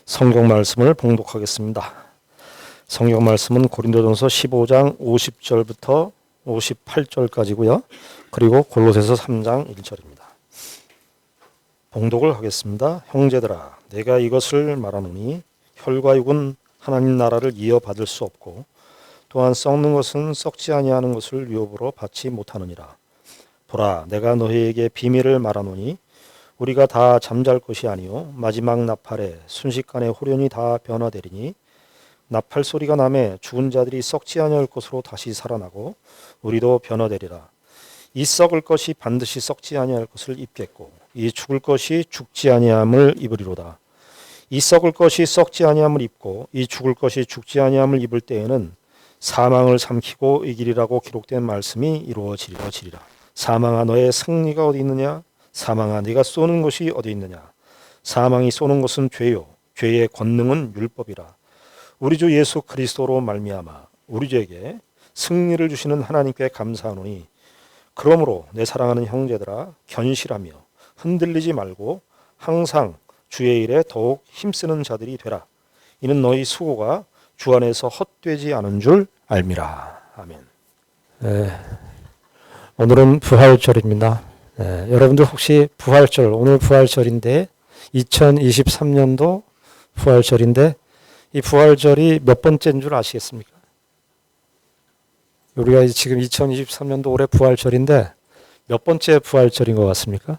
성경 말씀을 봉독하겠습니다. 성경 말씀은 고린도전서 15장 50절부터 58절까지고요. 그리고 골로새서 3장 1절입니다. 봉독을 하겠습니다. 형제들아, 내가 이것을 말하노니 혈과 육은 하나님 나라를 이어받을 수 없고 또한 썩는 것은 썩지 아니하는 것을 유업으로 받지 못하느니라. 보라, 내가 너희에게 비밀을 말하노니 우리가 다 잠잘 것이 아니요 마지막 나팔에 순식간에 호련히 다 변화되리니 나팔 소리가 나매 죽은 자들이 썩지 아니할 것으로 다시 살아나고 우리도 변화되리라. 이 썩을 것이 반드시 썩지 아니할 것을 입겠고 이 죽을 것이 죽지 아니함을 입으리로다. 이 썩을 것이 썩지 아니함을 입고 이 죽을 것이 죽지 아니함을 입을 때에는 사망을 삼키고 이기리라고 기록된 말씀이 이루어지리라. 사망아, 너의 승리가 어디 있느냐? 사망아, 네가 쏘는 것이 어디 있느냐? 사망이 쏘는 것은 죄요 죄의 권능은 율법이라. 우리 주 예수 그리스도로 말미암아 우리 주에게 승리를 주시는 하나님께 감사하노니 그러므로 내 사랑하는 형제들아, 견실하며 흔들리지 말고 항상 주의 일에 더욱 힘쓰는 자들이 되라. 이는 너희 수고가 주 안에서 헛되지 않은 줄 알미라. 아멘. 오늘은 부활절입니다. 여러분들 혹시 부활절, 오늘 부활절인데 2023년도 부활절인데 이 부활절이 몇 번째인 줄 아시겠습니까? 우리가 지금 2023년도 올해 부활절인데 몇 번째 부활절인 것 같습니까?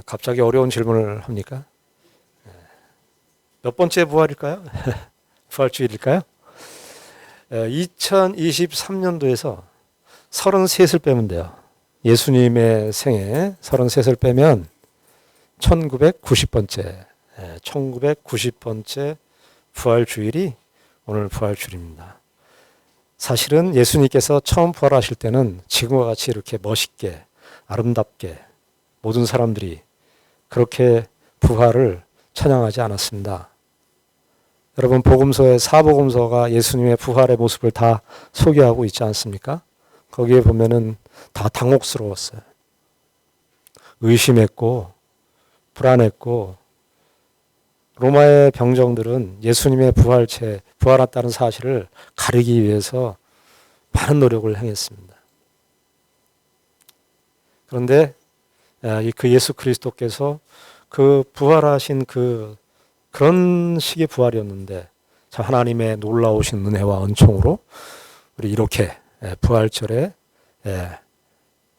갑자기 어려운 질문을 합니까? 몇 번째 부활일까요? 부활주일일까요? 2023년도에서 33을 빼면 돼요. 예수님의 생애 33을 빼면 1990번째, 1990번째 부활주일이 오늘 부활주일입니다. 사실은 예수님께서 처음 부활하실 때는 지금과 같이 이렇게 멋있게, 아름답게 모든 사람들이 그렇게 부활을 찬양하지 않았습니다. 여러분, 복음서의 사복음서가 예수님의 부활의 모습을 다 소개하고 있지 않습니까? 거기에 보면은 다 당혹스러웠어요. 의심했고 불안했고 로마의 병정들은 예수님의 부활했다는 사실을 가리기 위해서 많은 노력을 행했습니다. 그런데 그 예수 그리스도께서 그 부활하신 그런 식의 부활이었는데 참 하나님의 놀라우신 은혜와 은총으로 우리 이렇게 부활절에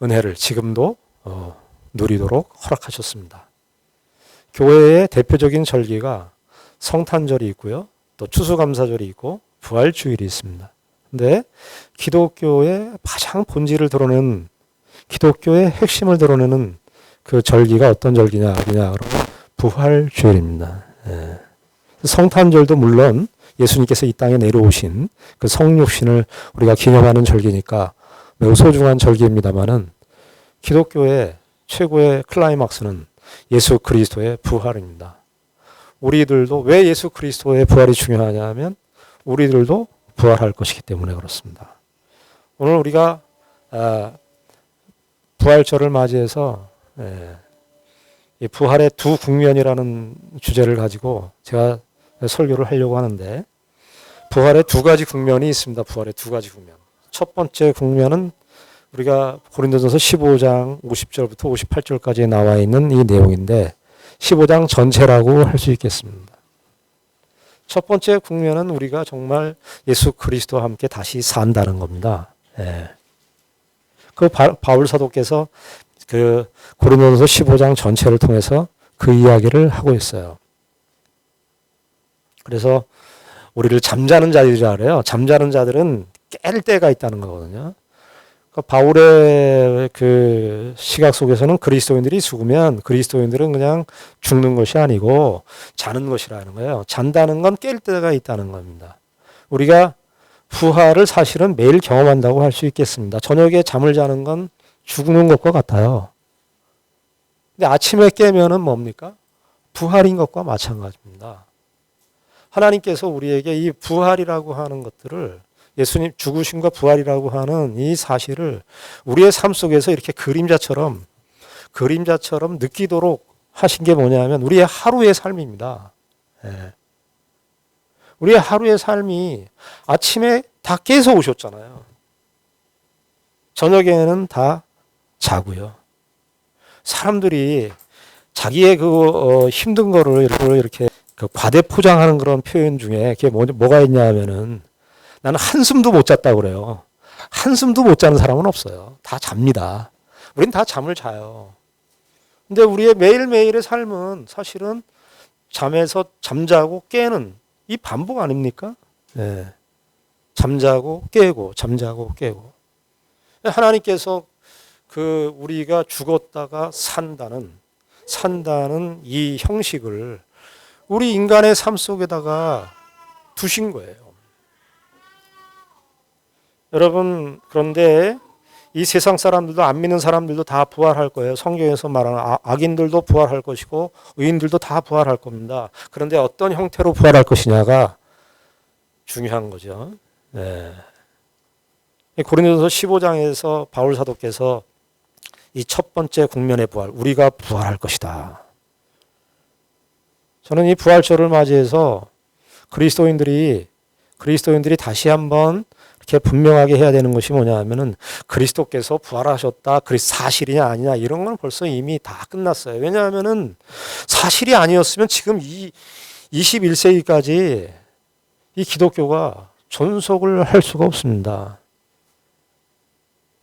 은혜를 지금도 누리도록 허락하셨습니다. 교회의 대표적인 절기가 성탄절이 있고요. 또 추수감사절이 있고 부활주일이 있습니다. 근데 기독교의 가장 본질을 드러내는, 기독교의 핵심을 드러내는 그 절기가 어떤 절기냐 그러면 부활주일입니다. 성탄절도 물론 예수님께서 이 땅에 내려오신 그 성육신을 우리가 기념하는 절기니까 매우 소중한 절기입니다만은 기독교의 최고의 클라이막스는 예수 그리스도의 부활입니다. 우리들도 왜 예수 그리스도의 부활이 중요하냐 하면 우리들도 부활할 것이기 때문에 그렇습니다. 오늘 우리가 부활절을 맞이해서 이 부활의 두 국면이라는 주제를 가지고 제가 설교를 하려고 하는데 부활의 두 가지 국면이 있습니다. 부활의 두 가지 국면. 첫 번째 국면은 우리가 고린도전서 15장 50절부터 58절까지 나와 있는 이 내용인데 15장 전체라고 할 수 있겠습니다. 첫 번째 국면은 우리가 정말 예수 그리스도와 함께 다시 산다는 겁니다. 그 바울 사도께서 그 고린도전서 15장 전체를 통해서 그 이야기를 하고 있어요. 그래서 우리를 잠자는 자들이라 그래요. 잠자는 자들은 깰 때가 있다는 거거든요. 바울의 그 시각 속에서는 그리스도인들이 죽으면 그리스도인들은 그냥 죽는 것이 아니고 자는 것이라는 거예요. 잔다는 건 깰 때가 있다는 겁니다. 우리가 부활을 사실은 매일 경험한다고 할 수 있겠습니다. 저녁에 잠을 자는 건 죽는 것과 같아요. 근데 아침에 깨면은 뭡니까? 부활인 것과 마찬가지입니다. 하나님께서 우리에게 이 부활이라고 하는 것들을, 예수님 죽으심과 부활이라고 하는 이 사실을 우리의 삶 속에서 이렇게 그림자처럼 느끼도록 하신 게 뭐냐면 우리의 하루의 삶입니다. 예. 우리의 하루의 삶이 아침에 다 깨서 오셨잖아요. 저녁에는 다 자고요. 사람들이 자기의 힘든 거를 이렇게 과대 포장하는 그런 표현 중에 그게 뭐가 있냐 하면은 나는 한숨도 못 잤다고 그래요. 한숨도 못 자는 사람은 없어요. 다 잡니다. 우린 다 잠을 자요. 근데 우리의 매일매일의 삶은 사실은 잠에서 잠자고 깨는 이 반복 아닙니까? 네. 잠자고 깨고 잠자고 깨고. 하나님께서 우리가 죽었다가 산다는 이 형식을 우리 인간의 삶 속에다가 두신 거예요. 여러분, 그런데 이 세상 사람들도 안 믿는 사람들도 다 부활할 거예요. 성경에서 말하는 악인들도 부활할 것이고 의인들도 다 부활할 겁니다. 그런데 어떤 형태로 부활할 것이냐가 중요한 거죠. 네. 고린도서 15장에서 바울 사도께서 이 첫 번째 국면의 부활, 우리가 부활할 것이다. 저는 이 부활절을 맞이해서 그리스도인들이 다시 한번 이렇게 분명하게 해야 되는 것이 뭐냐 하면은 그리스도께서 부활하셨다. 사실이냐 아니냐 이런 건 벌써 이미 다 끝났어요. 왜냐하면은 사실이 아니었으면 지금 이 21세기까지 이 기독교가 존속을 할 수가 없습니다.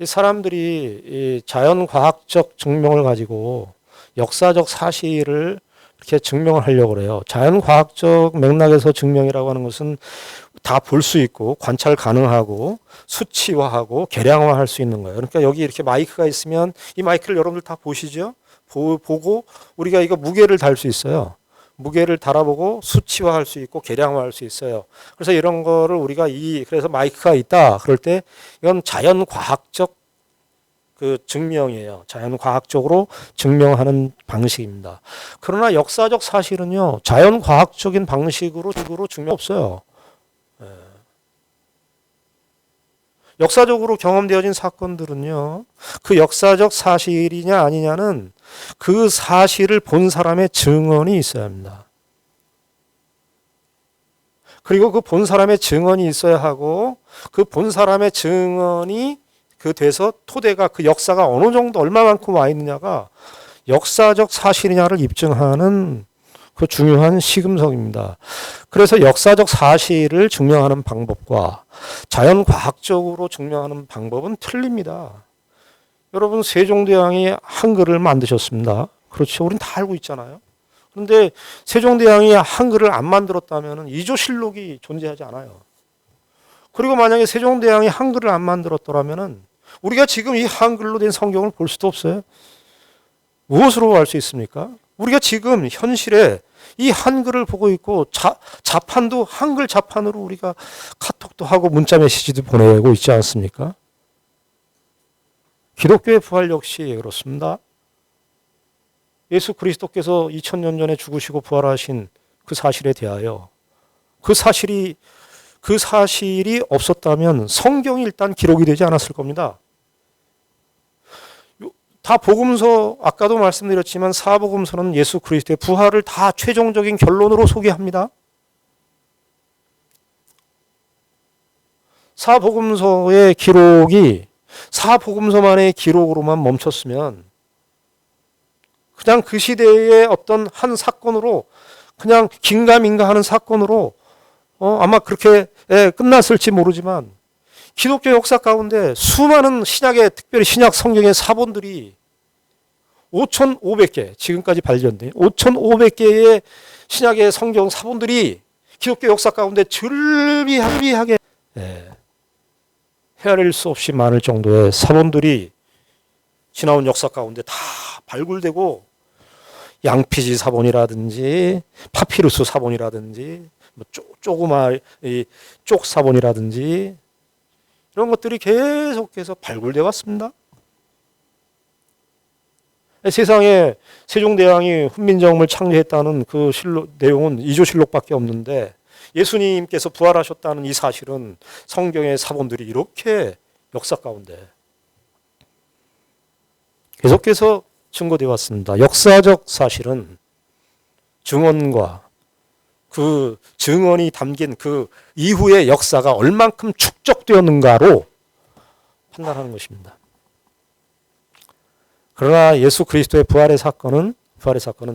이 사람들이 이 자연과학적 증명을 가지고 역사적 사실을 이렇게 증명을 하려고 그래요. 자연과학적 맥락에서 증명이라고 하는 것은 다 볼 수 있고 관찰 가능하고 수치화하고 계량화할 수 있는 거예요. 그러니까 여기 이렇게 마이크가 있으면 이 마이크를 여러분들 다 보시죠? 보고 우리가 이거 무게를 달 수 있어요. 무게를 달아보고 수치화할 수 있고 계량화할 수 있어요. 그래서 이런 거를 우리가 그래서 마이크가 있다 그럴 때 이건 자연과학적 증명이에요. 자연과학적으로 증명하는 방식입니다. 그러나 역사적 사실은요, 자연과학적인 방식으로 증명 없어요. 역사적으로 경험되어진 사건들은요, 그 역사적 사실이냐 아니냐는 그 사실을 본 사람의 증언이 있어야 합니다. 그리고 그 본 사람의 증언이 있어야 하고 그 본 사람의 증언이 돼서 토대가 그 역사가 어느 정도 얼마만큼 와 있느냐가 역사적 사실이냐를 입증하는 그 중요한 시금석입니다. 그래서 역사적 사실을 증명하는 방법과 자연과학적으로 증명하는 방법은 틀립니다. 여러분, 세종대왕이 한글을 만드셨습니다. 그렇죠. 우린 다 알고 있잖아요. 그런데 세종대왕이 한글을 안 만들었다면 이조실록이 존재하지 않아요. 그리고 만약에 세종대왕이 한글을 안 만들었더라면 우리가 지금 이 한글로 된 성경을 볼 수도 없어요. 무엇으로 알 수 있습니까? 우리가 지금 현실에 이 한글을 보고 있고 자판도 한글 자판으로 우리가 카톡도 하고 문자 메시지도 보내고 있지 않습니까? 기독교의 부활 역시 그렇습니다. 예수 그리스도께서 2000년 전에 죽으시고 부활하신 그 사실에 대하여 그 사실이 없었다면 성경이 일단 기록이 되지 않았을 겁니다. 다 복음서, 아까도 말씀드렸지만 사복음서는 예수 그리스도의 부활을 다 최종적인 결론으로 소개합니다. 사복음서의 기록이 사복음서만의 기록으로만 멈췄으면 그냥 그 시대의 어떤 한 사건으로 그냥 긴가민가 하는 사건으로 아마 그렇게 끝났을지 모르지만 기독교 역사 가운데 수많은 신약의, 특별히 신약 성경의 사본들이 5,500개, 지금까지 발견된 5,500개의 신약의 성경 사본들이 기독교 역사 가운데 즐비하게 헤아릴 수 없이 많을 정도의 사본들이 지나온 역사 가운데 다 발굴되고 양피지 사본이라든지 파피루스 사본이라든지 조그마 쪽 사본이라든지 이런 것들이 계속해서 발굴되어 왔습니다. 세상에 세종대왕이 훈민정음을 창제했다는 그 내용은 이조실록밖에 없는데 예수님께서 부활하셨다는 이 사실은 성경의 사본들이 이렇게 역사 가운데 계속해서 증거되어 왔습니다. 역사적 사실은 증언과 그 증언이 담긴 그 이후의 역사가 얼만큼 축적되었는가로 판단하는 것입니다. 그러나 예수 그리스도의 부활의 사건은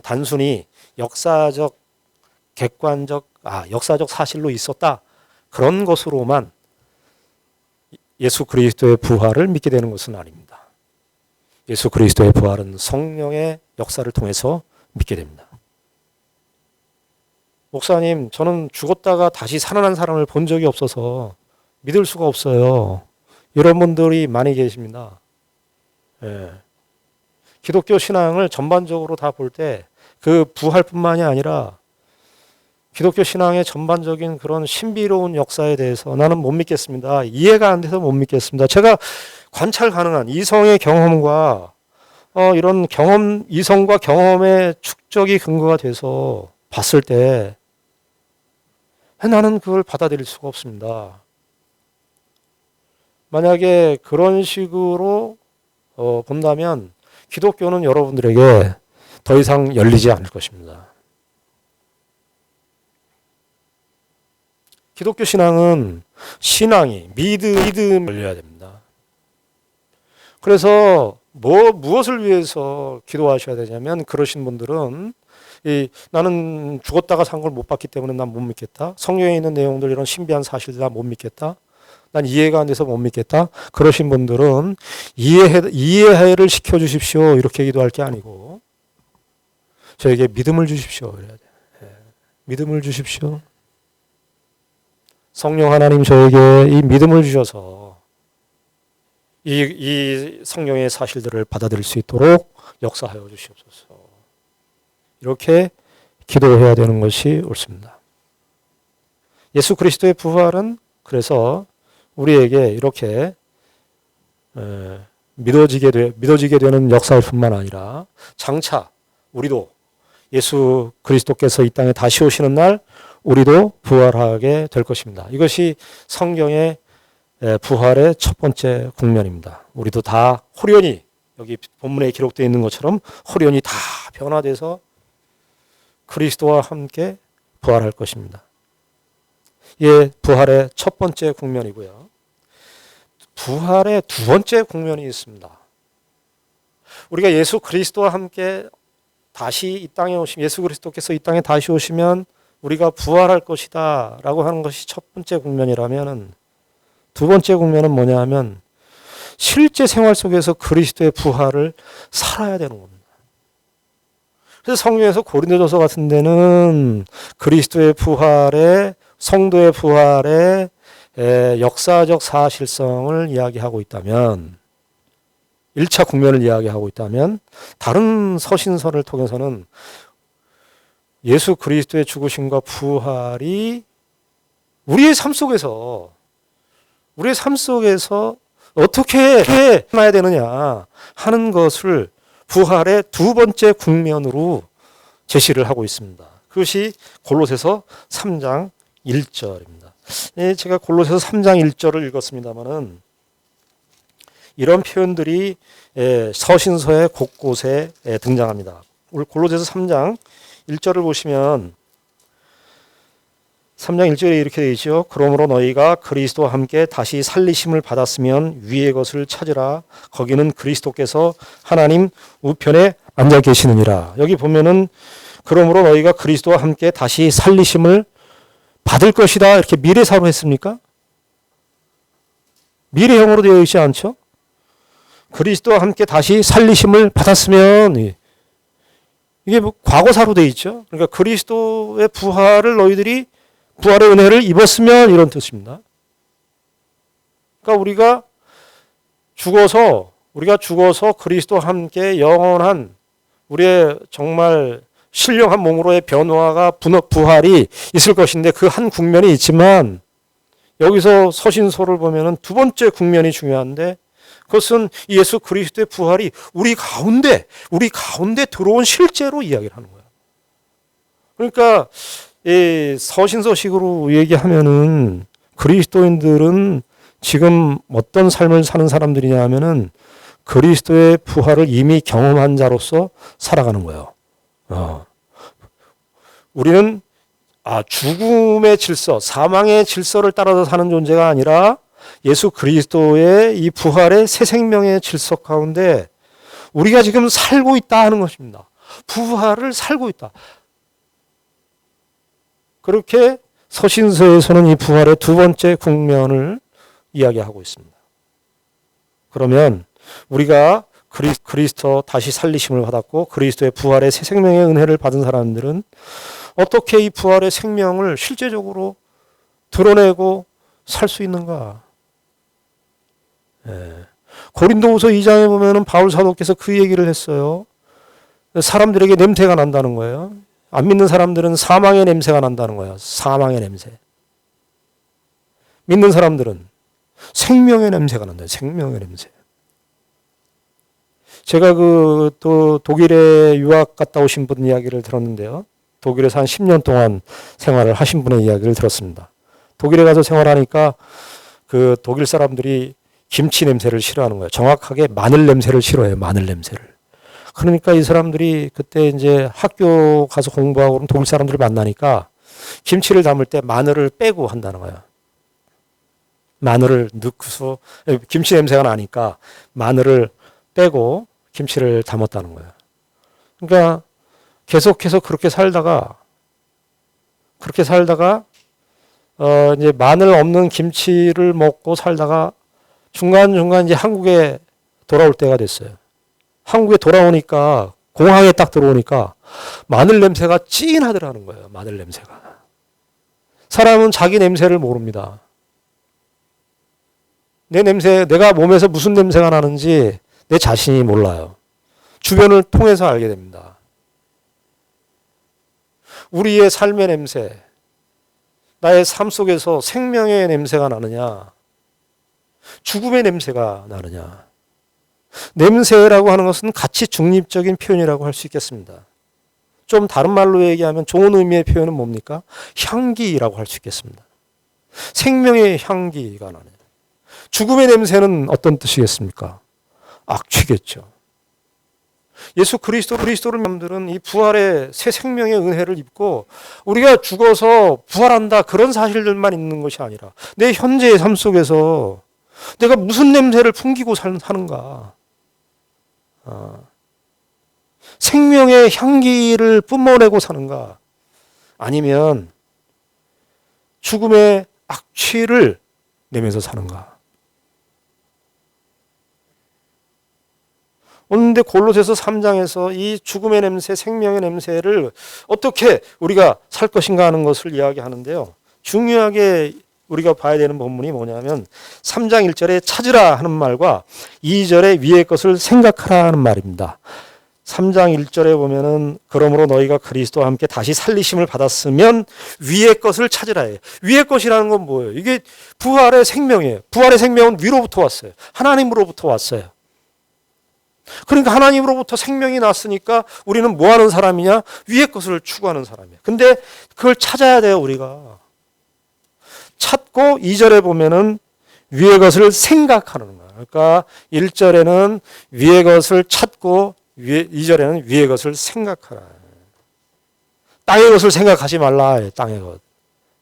단순히 역사적 사실로 있었다. 그런 것으로만 예수 그리스도의 부활을 믿게 되는 것은 아닙니다. 예수 그리스도의 부활은 성령의 역사를 통해서 믿게 됩니다. 목사님, 저는 죽었다가 다시 살아난 사람을 본 적이 없어서 믿을 수가 없어요. 이런 분들이 많이 계십니다. 예. 기독교 신앙을 전반적으로 다 볼 때 그 부활뿐만이 아니라 기독교 신앙의 전반적인 그런 신비로운 역사에 대해서 나는 못 믿겠습니다. 이해가 안 돼서 못 믿겠습니다. 제가 관찰 가능한 이성의 경험과 이런 이성과 경험의 축적이 근거가 돼서 봤을 때 나는 그걸 받아들일 수가 없습니다. 만약에 그런 식으로 본다면 기독교는 여러분들에게 더 이상 열리지 않을 것입니다. 기독교 신앙은 믿음이 열려야 됩니다. 그래서 무엇을 위해서 기도하셔야 되냐면, 그러신 분들은 나는 죽었다가 산 걸 못 봤기 때문에 난 못 믿겠다. 성경에 있는 내용들, 이런 신비한 사실들 난 못 믿겠다. 난 이해가 안 돼서 못 믿겠다. 그러신 분들은 이해를 시켜주십시오. 이렇게 기도할 게 아니고 저에게 믿음을 주십시오. 그래야 돼. 믿음을 주십시오. 성령 하나님 저에게 이 믿음을 주셔서 이 성령의 사실들을 받아들일 수 있도록 역사하여 주시옵소서. 이렇게 기도해야 되는 것이 옳습니다. 예수 그리스도의 부활은 그래서 우리에게 이렇게 믿어지게 되는 역사일 뿐만 아니라 장차 우리도 예수 그리스도께서 이 땅에 다시 오시는 날 우리도 부활하게 될 것입니다. 이것이 성경의 부활의 첫 번째 국면입니다. 우리도 다 호련히, 여기 본문에 기록되어 있는 것처럼 호련히 다 변화돼서 그리스도와 함께 부활할 것입니다. 이게 부활의 첫 번째 국면이고요. 부활의 두 번째 국면이 있습니다. 우리가 예수 그리스도와 함께 다시 이 땅에 오시면, 예수 그리스도께서 이 땅에 다시 오시면 우리가 부활할 것이다 라고 하는 것이 첫 번째 국면이라면, 두 번째 국면은 뭐냐 하면 실제 생활 속에서 그리스도의 부활을 살아야 되는 겁니다. 그래서 성경에서 고린도전서 같은 데는 그리스도의 부활에, 성도의 부활의 역사적 사실성을 이야기하고 있다면, 1차 국면을 이야기하고 있다면, 다른 서신서를 통해서는 예수 그리스도의 죽으심과 부활이 우리의 삶 속에서 어떻게 나야 되느냐 하는 것을 부활의 두 번째 국면으로 제시를 하고 있습니다. 그것이 골로새서 3장 1절입니다. 제가 골로새서 3장 1절을 읽었습니다마는 이런 표현들이 서신서의 곳곳에 등장합니다. 골로새서 3장 1절을 보시면 3장 1절에 이렇게 되어 있죠. 그러므로 너희가 그리스도와 함께 다시 살리심을 받았으면 위의 것을 찾으라. 거기는 그리스도께서 하나님 우편에 앉아 계시느니라. 여기 보면은 그러므로 너희가 그리스도와 함께 다시 살리심을 받을 것이다. 이렇게 미래사로 했습니까? 미래형으로 되어 있지 않죠? 그리스도와 함께 다시 살리심을 받았으면, 이게 과거사로 되어 있죠. 그러니까 그리스도의 부활을 너희들이 부활의 은혜를 입었으면 이런 뜻입니다. 그러니까 우리가 죽어서 그리스도와 함께 영원한 우리의 정말 신령한 몸으로의 변화가 부활이 있을 것인데, 그 한 국면이 있지만 여기서 서신서를 보면은 두 번째 국면이 중요한데, 그것은 예수 그리스도의 부활이 우리 가운데 들어온 실제로 이야기를 하는 거예요. 그러니까 이 서신서식으로 얘기하면은 그리스도인들은 지금 어떤 삶을 사는 사람들이냐 하면은 그리스도의 부활을 이미 경험한 자로서 살아가는 거예요. 우리는 죽음의 질서, 사망의 질서를 따라서 사는 존재가 아니라 예수 그리스도의 이 부활의 새 생명의 질서 가운데 우리가 지금 살고 있다 하는 것입니다. 부활을 살고 있다. 그렇게 서신서에서는 이 부활의 두 번째 국면을 이야기하고 있습니다. 그러면 우리가 그리스도 다시 살리심을 받았고 그리스도의 부활의 새 생명의 은혜를 받은 사람들은 어떻게 이 부활의 생명을 실제적으로 드러내고 살 수 있는가? 고린도후서 2장에 보면은 바울 사도께서 그 얘기를 했어요. 사람들에게 냄새가 난다는 거예요. 안 믿는 사람들은 사망의 냄새가 난다는 거예요. 사망의 냄새. 믿는 사람들은 생명의 냄새가 난다. 생명의 냄새. 제가 또 독일에 유학 갔다 오신 분 이야기를 들었는데요. 독일에서 한 10년 동안 생활을 하신 분의 이야기를 들었습니다. 독일에 가서 생활하니까 그 독일 사람들이 김치 냄새를 싫어하는 거예요. 정확하게 마늘 냄새를 싫어해요. 마늘 냄새를. 그러니까 이 사람들이 그때 이제 학교 가서 공부하고 그럼 독일 사람들을 만나니까 김치를 담을 때 마늘을 빼고 한다는 거예요. 마늘을 넣고서 김치 냄새가 나니까 마늘을 빼고 김치를 담았다는 거예요. 그러니까 계속해서 그렇게 살다가 이제 마늘 없는 김치를 먹고 살다가 중간중간 이제 한국에 돌아올 때가 됐어요. 한국에 돌아오니까 공항에 딱 들어오니까 마늘 냄새가 찐하더라는 거예요. 마늘 냄새가. 사람은 자기 냄새를 모릅니다. 내 냄새, 내가 몸에서 무슨 냄새가 나는지 내 자신이 몰라요. 주변을 통해서 알게 됩니다. 우리의 삶의 냄새, 나의 삶 속에서 생명의 냄새가 나느냐, 죽음의 냄새가 나느냐. 냄새라고 하는 것은 가치 중립적인 표현이라고 할 수 있겠습니다. 좀 다른 말로 얘기하면 좋은 의미의 표현은 뭡니까? 향기라고 할 수 있겠습니다. 생명의 향기가 나는. 죽음의 냄새는 어떤 뜻이겠습니까? 악취겠죠. 예수 그리스도를 남들은 이 부활의 새 생명의 은혜를 입고 우리가 죽어서 부활한다 그런 사실들만 있는 것이 아니라 내 현재의 삶 속에서 내가 무슨 냄새를 풍기고 사는가. 생명의 향기를 뿜어내고 사는가. 아니면 죽음의 악취를 내면서 사는가. 그런데 골로새서 3장에서 이 죽음의 냄새, 생명의 냄새를 어떻게 우리가 살 것인가 하는 것을 이야기하는데요. 중요하게 우리가 봐야 되는 본문이 뭐냐면 3장 1절에 찾으라 하는 말과 2절에 위의 것을 생각하라 하는 말입니다. 3장 1절에 보면은 그러므로 너희가 그리스도와 함께 다시 살리심을 받았으면 위의 것을 찾으라 해요. 위의 것이라는 건 뭐예요? 이게 부활의 생명이에요. 부활의 생명은 위로부터 왔어요. 하나님으로부터 왔어요. 그러니까 하나님으로부터 생명이 났으니까 우리는 뭐 하는 사람이냐? 위의 것을 추구하는 사람이에요. 근데 그걸 찾아야 돼요, 우리가. 찾고 2절에 보면은 위의 것을 생각하는 거예요. 그러니까 1절에는 위의 것을 찾고 2절에는 위의 것을 생각하라. 땅의 것을 생각하지 말라. 땅의 것.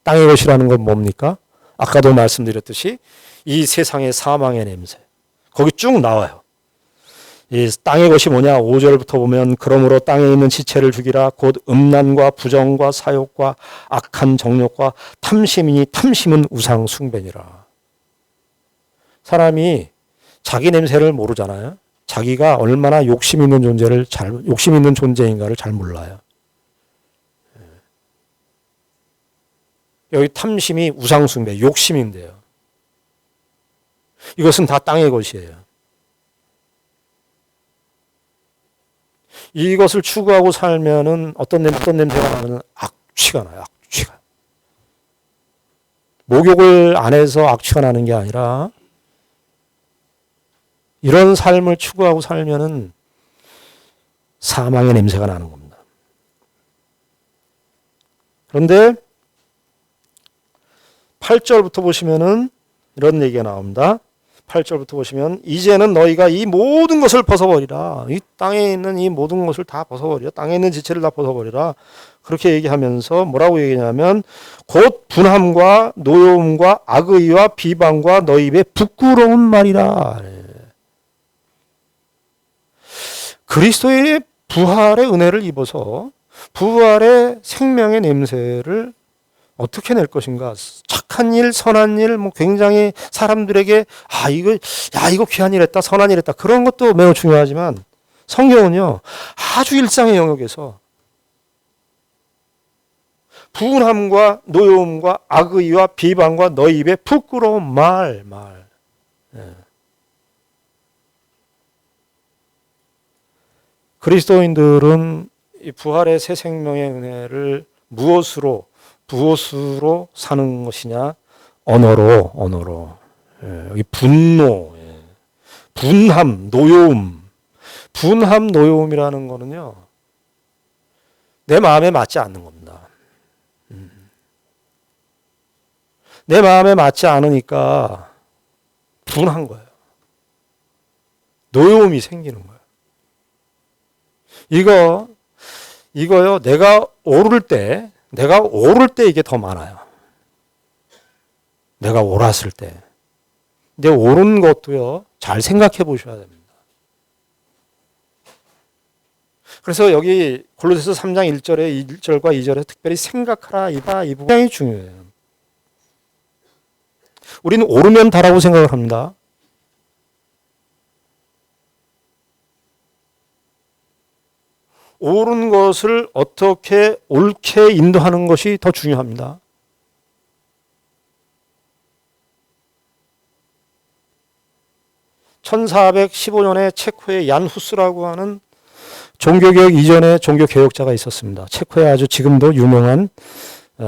땅의 것이라는 건 뭡니까? 아까도 말씀드렸듯이 이 세상의 사망의 냄새. 거기 쭉 나와요. 이 땅의 것이 뭐냐? 5절부터 보면 그러므로 땅에 있는 지체를 죽이라. 곧 음란과 부정과 사욕과 악한 정욕과 탐심이니 탐심은 우상 숭배니라. 사람이 자기 냄새를 모르잖아요. 자기가 얼마나 욕심 있는 존재인가를 잘 몰라요. 여기 탐심이 우상 숭배, 욕심인데요. 이것은 다 땅의 것이에요. 이것을 추구하고 살면은 어떤 냄새가 나면 악취가 나요. 악취가. 목욕을 안 해서 악취가 나는 게 아니라 이런 삶을 추구하고 살면은 사망의 냄새가 나는 겁니다. 그런데 8절부터 보시면은 이런 얘기가 나옵니다. 8절부터 보시면 이제는 너희가 이 모든 것을 벗어버리라. 이 땅에 있는 이 모든 것을 다 벗어버리라. 땅에 있는 지체를 다 벗어버리라. 그렇게 얘기하면서 뭐라고 얘기하냐면 곧 분함과 노여움과 악의와 비방과 너희 입에 부끄러운 말이라. 그리스도의 부활의 은혜를 입어서 부활의 생명의 냄새를 어떻게 낼 것인가? 착한 일, 선한 일, 뭐 굉장히 사람들에게 이거 귀한 일 했다, 선한 일 했다. 그런 것도 매우 중요하지만 성경은요, 아주 일상의 영역에서 분함과 노여움과 악의와 비방과 너희 입에 부끄러운 말. 예. 그리스도인들은 이 부활의 새 생명의 은혜를 무엇으로 사는 것이냐? 언어로. 예, 여기 분노, 분함, 노여움. 분함, 노여움이라는 거는요, 내 마음에 맞지 않는 겁니다. 내 마음에 맞지 않으니까 분한 거예요. 노여움이 생기는 거예요. 이거요, 내가 오를 때 이게 더 많아요. 내가 옳았을 때. 근데 옳은 것도요, 잘 생각해 보셔야 됩니다. 그래서 여기 골로새서 3장 1절과 2절에 특별히 생각하라 이 부분이 굉장히 중요해요. 우리는 옳으면 다라고 생각을 합니다. 옳은 것을 어떻게 옳게 인도하는 것이 더 중요합니다. (1415년에) 체코의 얀 후스라고 하는 종교개혁 이전의 종교개혁자가 있었습니다. 체코에 아주 지금도 유명한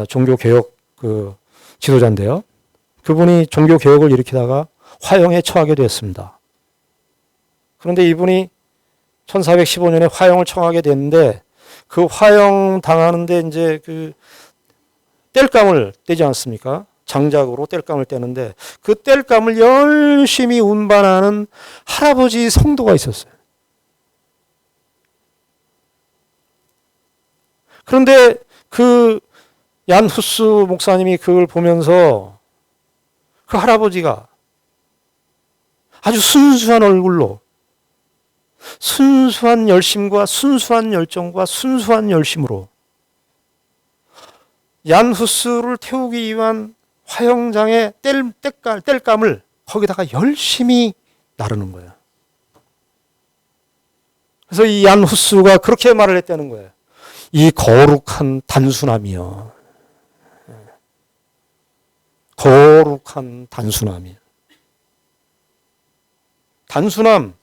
종교개혁 지도자인데요. 그분이 종교개혁을 일으키다가 화형에 처하게 되었습니다. 그런데 이분이 1415년에 화형을 청하게 됐는데 그 화형 당하는데 이제 땔감을 떼지 않습니까? 장작으로 땔감을 떼는데 그 땔감을 열심히 운반하는 할아버지 성도가 있었어요. 그런데 그 얀 후스 목사님이 그걸 보면서 그 할아버지가 아주 순수한 얼굴로 순수한 열심과 순수한 열정과 순수한 열심으로 얀 후스를 태우기 위한 화형장의 땔감을 거기다가 열심히 나르는 거예요. 그래서 이 얀 후스가 그렇게 말을 했다는 거예요. 이 거룩한 단순함이요. 거룩한 단순함이요. 단순함,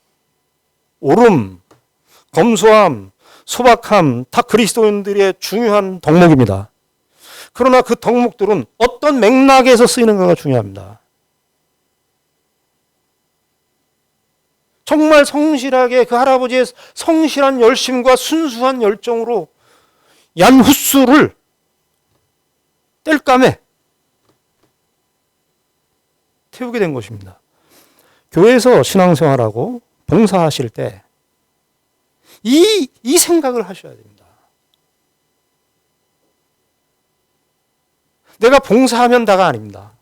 옳음, 검소함, 소박함 다 그리스도인들의 중요한 덕목입니다. 그러나 그 덕목들은 어떤 맥락에서 쓰이는가가 중요합니다. 정말 성실하게 그 할아버지의 성실한 열심과 순수한 열정으로 얀 후스를 땔감에 태우게 된 것입니다. 교회에서 신앙생활하고 봉사하실 때 이 생각을 하셔야 됩니다. 내가 봉사하면 다가 아닙니다.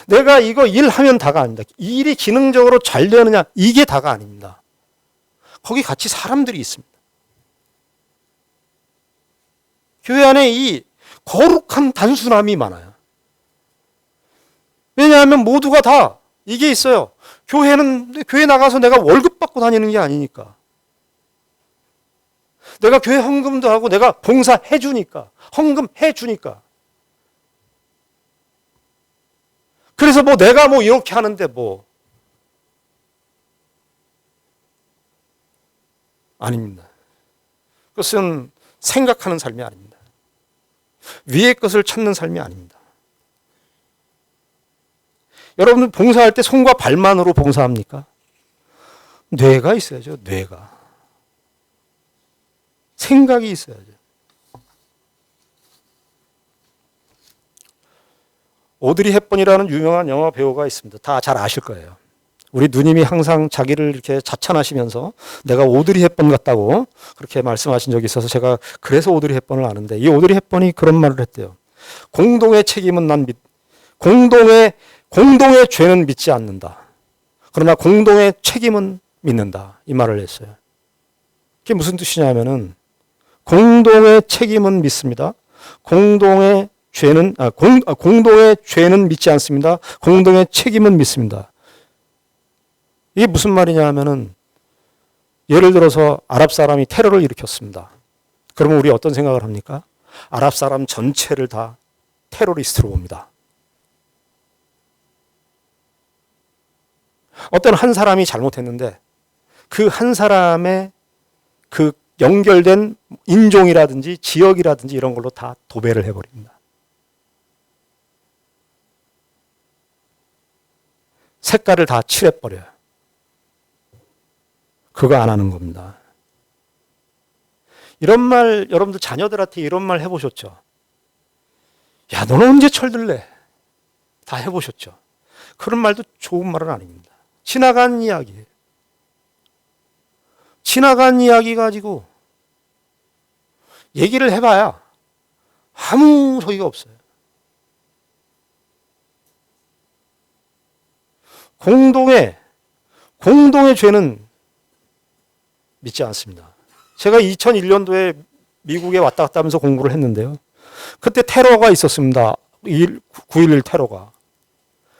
내가 이거 일하면 다가 아닙니다. 이 일이 기능적으로 잘 되느냐 이게 다가 아닙니다. 거기 같이 사람들이 있습니다. 교회 안에 이 거룩한 단순함이 많아요. 왜냐하면 모두가 다 이게 있어요. 교회 나가서 내가 월급 받고 다니는 게 아니니까. 내가 교회 헌금도 하고 내가 봉사해 주니까. 헌금해 주니까. 그래서 내가 이렇게 하는데 아닙니다. 그것은 생각하는 삶이 아닙니다. 위의 것을 찾는 삶이 아닙니다. 여러분 봉사할 때 손과 발만으로 봉사합니까? 뇌가 있어야죠. 뇌가. 생각이 있어야죠. 오드리 헵번이라는 유명한 영화 배우가 있습니다. 다 잘 아실 거예요. 우리 누님이 항상 자기를 이렇게 자찬하시면서 내가 오드리 헵번 같다고 그렇게 말씀하신 적이 있어서 제가 그래서 오드리 헵번을 아는데, 이 오드리 헵번이 그런 말을 했대요. 공동의 책임은 공동의 죄는 믿지 않는다. 그러나 공동의 책임은 믿는다. 이 말을 했어요. 그게 무슨 뜻이냐면은 공동의 책임은 믿습니다. 공동의 죄는 믿지 않습니다. 공동의 책임은 믿습니다. 이게 무슨 말이냐 하면은, 예를 들어서 아랍 사람이 테러를 일으켰습니다. 그러면 우리 어떤 생각을 합니까? 아랍 사람 전체를 다 테러리스트로 봅니다. 어떤 한 사람이 잘못했는데 그 한 사람의 그 연결된 인종이라든지 지역이라든지 이런 걸로 다 도배를 해버립니다. 색깔을 다 칠해버려요. 그거 안 하는 겁니다. 이런 말, 여러분들 자녀들한테 이런 말 해보셨죠? 야, 너는 언제 철들래? 다 해보셨죠? 그런 말도 좋은 말은 아닙니다. 지나간 이야기예요. 지나간 이야기 가지고 얘기를 해봐야 아무 소리가 없어요. 공동의 죄는 믿지 않습니다. 제가 2001년도에 미국에 왔다 갔다 하면서 공부를 했는데요. 그때 테러가 있었습니다. 9.11 테러가.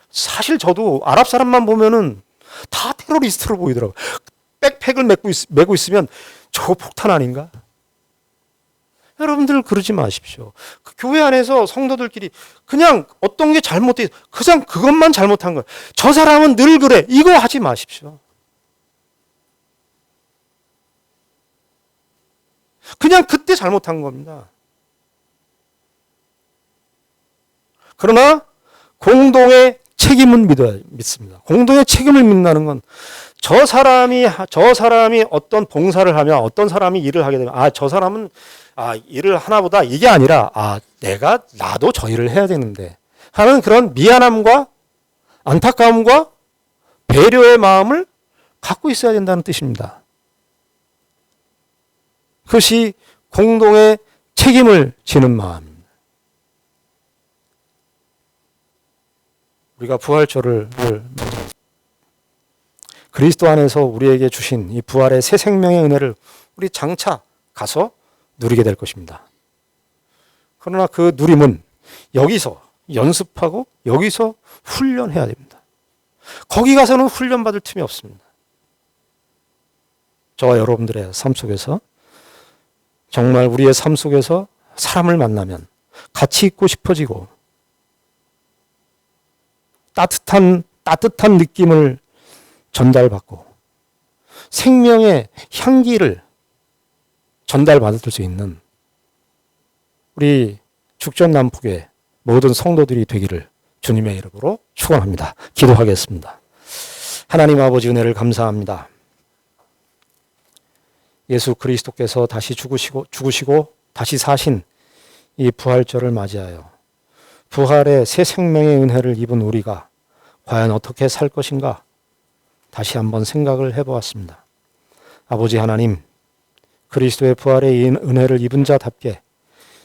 사실 저도 아랍 사람만 보면은 다 테러리스트로 보이더라고요. 백팩을 메고 있으면 저 폭탄 아닌가? 여러분들 그러지 마십시오. 그 교회 안에서 성도들끼리 그냥 어떤 게 잘못돼, 그냥 그것만 잘못한 거예요. 저 사람은 늘 그래. 이거 하지 마십시오. 그냥 그때 잘못한 겁니다. 그러나 공동의 책임은 믿습니다. 공동의 책임을 믿는다는 건 저 사람이 어떤 봉사를 하면, 어떤 사람이 일을 하게 되면, 저 사람은 일을 하나보다 이게 아니라 나도 저 일을 해야 되는데 하는 그런 미안함과 안타까움과 배려의 마음을 갖고 있어야 된다는 뜻입니다. 그것이 공동의 책임을 지는 마음입니다. 우리가 부활절을 그리스도 안에서 우리에게 주신 이 부활의 새 생명의 은혜를 우리 장차 가서 누리게 될 것입니다. 그러나 그 누림은 여기서 연습하고 여기서 훈련해야 됩니다. 거기 가서는 훈련받을 틈이 없습니다. 저와 여러분들의 삶 속에서 정말 우리의 삶 속에서 사람을 만나면 같이 있고 싶어지고 따뜻한 느낌을 전달받고 생명의 향기를 전달받을 수 있는 우리 죽전남북의 모든 성도들이 되기를 주님의 이름으로 축원합니다. 기도하겠습니다. 하나님 아버지, 은혜를 감사합니다. 예수 그리스도께서 다시 죽으시고 다시 사신 이 부활절을 맞이하여 부활의 새 생명의 은혜를 입은 우리가 과연 어떻게 살 것인가 다시 한번 생각을 해보았습니다. 아버지 하나님, 그리스도의 부활의 은혜를 입은 자답게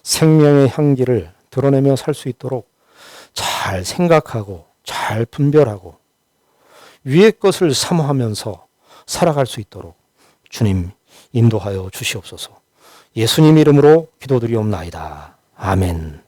생명의 향기를 드러내며 살 수 있도록 잘 생각하고 잘 분별하고 위의 것을 사모하면서 살아갈 수 있도록 주님 인도하여 주시옵소서. 예수님 이름으로 기도드리옵나이다. 아멘.